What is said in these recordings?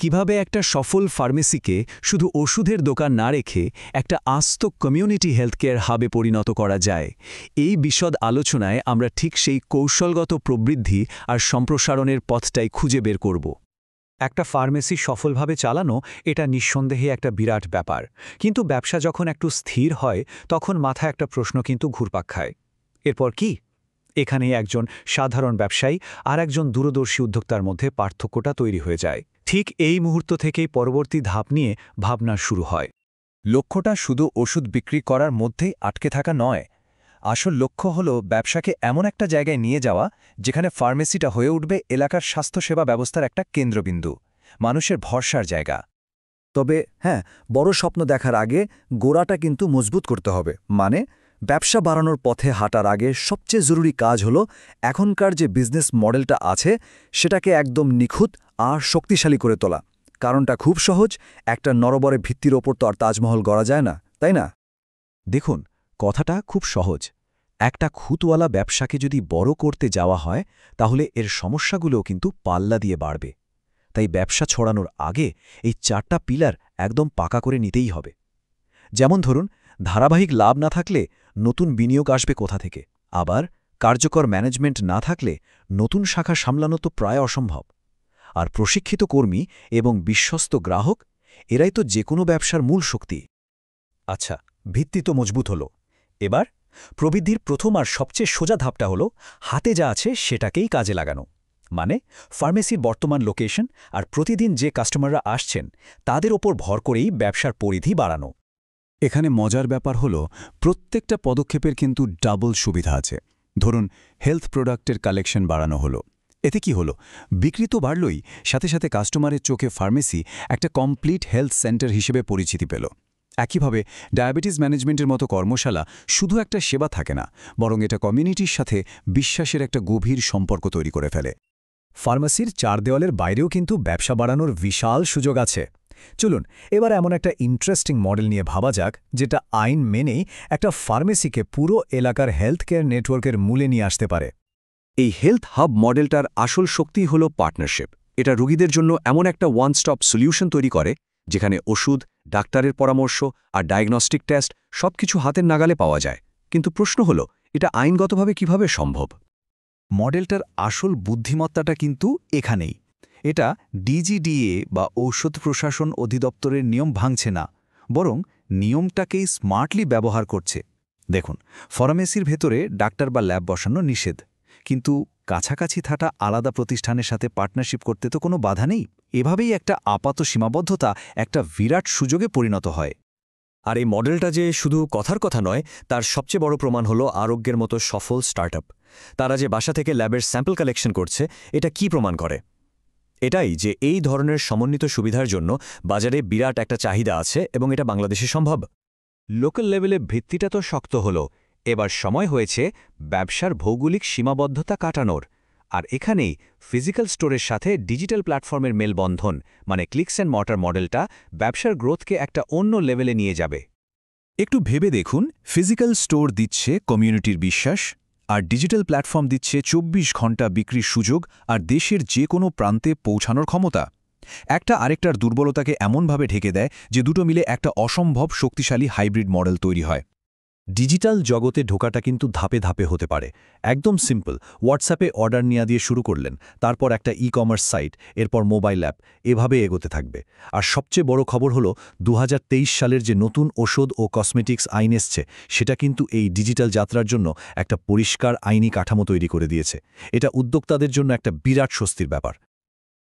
কিভাবে একটা সফল ফার্মেসিকে শুধু ওষুধের দোকান না রেখে একটা আস্ত কমিউনিটি হেলথকেয়ার হাবে পরিণত করা যায় এই বিশদ আলোচনায় আমরা ঠিক সেই কৌশলগত প্রবৃদ্ধি আর সম্প্রসারণের পথটাই খুঁজে বের করব। একটা ফার্মেসি সফলভাবে চালানো এটা নিঃসন্দেহে একটা বিরাট ব্যাপার, কিন্তু ব্যবসা যখন একটু স্থির হয় তখন মাথায় একটা প্রশ্ন কিন্তু ঘুরপাক খায়। এরপর কি? এখানে একজন সাধারণ ব্যবসায়ী আর একজন দূরদর্শী উদ্যোক্তার মধ্যে পার্থক্যটা তৈরি হয়ে যায়। ঠিক এই মুহূর্ত থেকেই পরবর্তী ধাপ নিয়ে ভাবনা শুরু হয়। লক্ষ্যটা শুধু ওষুধ বিক্রি করার মধ্যেই আটকে থাকা নয়, আসল লক্ষ্য হল ব্যবসাকে এমন একটা জায়গায় নিয়ে যাওয়া যেখানে ফার্মেসিটা হয়ে উঠবে এলাকার স্বাস্থ্যসেবা ব্যবস্থার একটা কেন্দ্রবিন্দু, মানুষের ভরসার জায়গা। তবে হ্যাঁ, বড় স্বপ্ন দেখার আগে গোড়াটা কিন্তু মজবুত করতে হবে। মানে ব্যবসা বাড়ানোর পথে হাঁটার আগে সবচেয়ে জরুরি কাজ হলো এখনকার যে বিজনেস মডেলটা আছে সেটাকে একদম নিখুঁত আর শক্তিশালী করে তোলা। কারণটা খুব সহজ, একটা নরবরে ভিত্তির ওপর তো আর তাজমহল গড়া যায় না, তাই না? দেখুন, কথাটা খুব সহজ। একটা খুঁতওয়ালা ব্যবসাকে যদি বড় করতে যাওয়া হয় তাহলে এর সমস্যাগুলোও কিন্তু পাল্লা দিয়ে বাড়বে। তাই ব্যবসা ছড়ানোর আগে এই 4টা পিলার একদম পাকা করে নিতেই হবে। যেমন ধরুন, ধারাবাহিক লাভ না থাকলে নতুন বিনিয়োগ আসবে কোথা থেকে? আবার কার্যকর ম্যানেজমেন্ট না থাকলে নতুন শাখা সামলানো তো প্রায় অসম্ভব। আর প্রশিক্ষিত কর্মী এবং বিশ্বস্ত গ্রাহক, এরাই তো যে কোনো ব্যবসার মূল শক্তি। আচ্ছা, ভিত্তি তো মজবুত হলো। এবার প্রবৃদ্ধির প্রথম আর সবচেয়ে সোজা ধাপটা হলো হাতে যা আছে সেটাকেই কাজে লাগানো। মানে ফার্মেসির বর্তমান লোকেশন আর প্রতিদিন যে কাস্টমাররা আসছেন তাদের ওপর ভর করেই ব্যবসার পরিধি বাড়ানো। এখানে মজার ব্যাপার হলো প্রত্যেকটা পদক্ষেপের কিন্তু ডাবল সুবিধা আছে। ধরুন, হেলথ প্রোডাক্টের কালেকশন বাড়ানো হলো, এতে কি হলো? বিক্রি তো বাড়লই, সাথে সাথে কাস্টমারের চোখে ফার্মেসি একটা কমপ্লিট হেলথ সেন্টার হিসেবে পরিচিতি পেল। একইভাবে ডায়াবেটিস ম্যানেজমেন্টের মতো কর্মশালা শুধু একটা সেবা থাকে না, বরং এটা কমিউনিটির সাথে বিশ্বাসের একটা গভীর সম্পর্ক তৈরি করে ফেলে। ফার্মেসির 4 দেওয়ালের বাইরেও কিন্তু ব্যবসা বাড়ানোর বিশাল সুযোগ আছে। চলুন এবার এমন একটা ইন্টারেস্টিং মডেল নিয়ে ভাবা যাক, যেটা আইন মেনেই একটা ফার্মেসিকে পুরো এলাকার হেলথ কেয়ার নেটওয়ার্কের মূলে নিয়ে আসতে পারে। এই হেলথ হাব মডেলটার আসল শক্তি হল পার্টনারশিপ। এটা রোগীদের জন্য এমন একটা ওয়ান স্টপ সলিউশন তৈরি করে যেখানে ওষুধ, ডাক্তারের পরামর্শ আর ডায়াগনস্টিক টেস্ট সবকিছু হাতের নাগালে পাওয়া যায়। কিন্তু প্রশ্ন হল, এটা আইনগতভাবে কিভাবে সম্ভব? মডেলটার আসল বুদ্ধিমত্তাটা কিন্তু এখানেই। এটা ডিজিডিএ বা ঔষধ প্রশাসন অধিদপ্তরের নিয়ম ভাঙছে না, বরং নিয়মটাকেই স্মার্টলি ব্যবহার করছে। দেখুন, ফার্মেসির ভেতরে ডাক্তার বা ল্যাব বসানো নিষেধ, কিন্তু কাছাকাছি থাকা আলাদা প্রতিষ্ঠানের সাথে পার্টনারশিপ করতে তো কোনো বাধা নেই। এভাবেই একটা আপাত সীমাবদ্ধতা একটা বিরাট সুযোগে পরিণত হয়। আর এই মডেলটা যে শুধু কথার কথা নয়, তার সবচেয়ে বড় প্রমাণ হলো আরোগ্যের মতো সফল স্টার্টআপ। তারা যে বাসা থেকে ল্যাবের স্যাম্পল কালেকশন করছে, এটা কি প্রমাণ করে? এটাই যে এই ধরনের সমন্বিত সুবিধার জন্য বাজারে বিরাট একটা চাহিদা আছে এবং এটা বাংলাদেশে সম্ভব। লোকাল লেভেলে ভিত্তিটা তো শক্ত হলো, এবার সময় হয়েছে ব্যবসার ভৌগোলিক সীমাবদ্ধতা কাটানোর। আর এখানেই ফিজিক্যাল স্টোরের সাথে ডিজিটাল প্ল্যাটফর্মের মেলবন্ধন, মানে ক্লিকস অ্যান্ড মর্টার মডেলটা ব্যবসার গ্রোথকে একটা অন্য লেভেলে নিয়ে যাবে। একটু ভেবে দেখুন, ফিজিক্যাল স্টোর দিচ্ছে কমিউনিটির বিশ্বাস, আর ডিজিটাল প্ল্যাটফর্ম দিচ্ছে 24 ঘন্টা বিক্রির সুযোগ আর দেশের যে কোনো প্রান্তে পৌঁছানোর ক্ষমতা। একটা আরেকটার দুর্বলতাকে এমনভাবে ঢেকে দেয় যে দুটো মিলে একটা অসম্ভব শক্তিশালী হাইব্রিড মডেল তৈরি হয়। ডিজিটাল জগতে ঢোকাটা কিন্তু ধাপে ধাপে হতে পারে। একদম সিম্পল, হোয়াটসঅ্যাপে অর্ডার নেওয়া দিয়ে শুরু করলেন, তারপর একটা কমার্স সাইট, এরপর মোবাইল অ্যাপ, এভাবে এগোতে থাকবে। আর সবচেয়ে বড় খবর হলো 2023 সালের যে নতুন ওষুধ ও কসমেটিক্স আইন এসছে, সেটা কিন্তু এই ডিজিটাল যাত্রার জন্য একটা পরিষ্কার আইনি কাঠামো তৈরি করে দিয়েছে। এটা উদ্যোক্তাদের জন্য একটা বিরাট স্বস্তির ব্যাপার।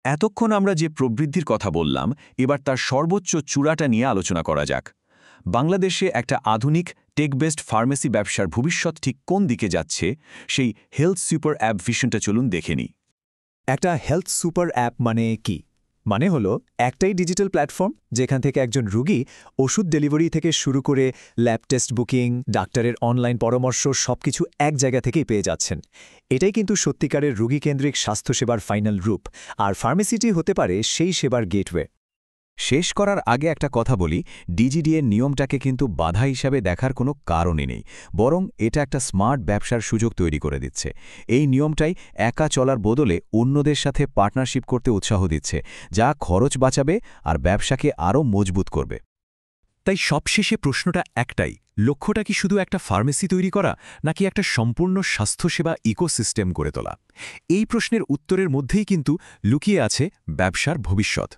এতক্ষণ আমরা যে প্রবৃদ্ধির কথা বললাম, এবার তার সর্বোচ্চ চূড়াটা নিয়ে আলোচনা করা যাক। বাংলাদেশে একটা আধুনিক টেক বেসড ফার্মেসি ব্যবসার ভবিষ্যৎ ঠিক কোন দিকে যাচ্ছে, সেই হেলথ সুপার অ্যাপ ভিশনটা চলুন দেখে নিই। একটা হেলথ সুপার অ্যাপ মানে কি? মানে হলো একটাই ডিজিটাল প্ল্যাটফর্ম যেখান থেকে একজন রোগী ওষুধ ডেলিভারি থেকে শুরু করে ল্যাব টেস্ট বুকিং, ডাক্তারের অনলাইন পরামর্শ সবকিছু এক জায়গা থেকেই পেয়ে যাচ্ছেন। এটাই কিন্তু সত্যিকারের রোগীকেন্দ্রিক স্বাস্থ্যসেবার ফাইনাল রূপ, আর ফার্মেসিটি হতে পারে সেই সেবার গেটওয়ে। শেষ করার আগে একটা কথা বলি, ডিজিডিএর নিয়মটাকে কিন্তু বাধা হিসাবে দেখার কোনো কারণই নেই, বরং এটা একটা স্মার্ট ব্যবসার সুযোগ তৈরি করে দিচ্ছে। এই নিয়মটাই একা চলার বদলে অন্যদের সাথে পার্টনারশিপ করতে উৎসাহ দিচ্ছে, যা খরচ বাঁচাবে আর ব্যবসাকে আরও মজবুত করবে। তাই সবশেষে প্রশ্নটা একটাই, লক্ষ্যটা কি শুধু একটা ফার্মেসি তৈরি করা, নাকি একটা সম্পূর্ণ স্বাস্থ্যসেবা ইকোসিস্টেম গড়ে তোলা? এই প্রশ্নের উত্তরের মধ্যেই কিন্তু লুকিয়ে আছে ব্যবসার ভবিষ্যৎ।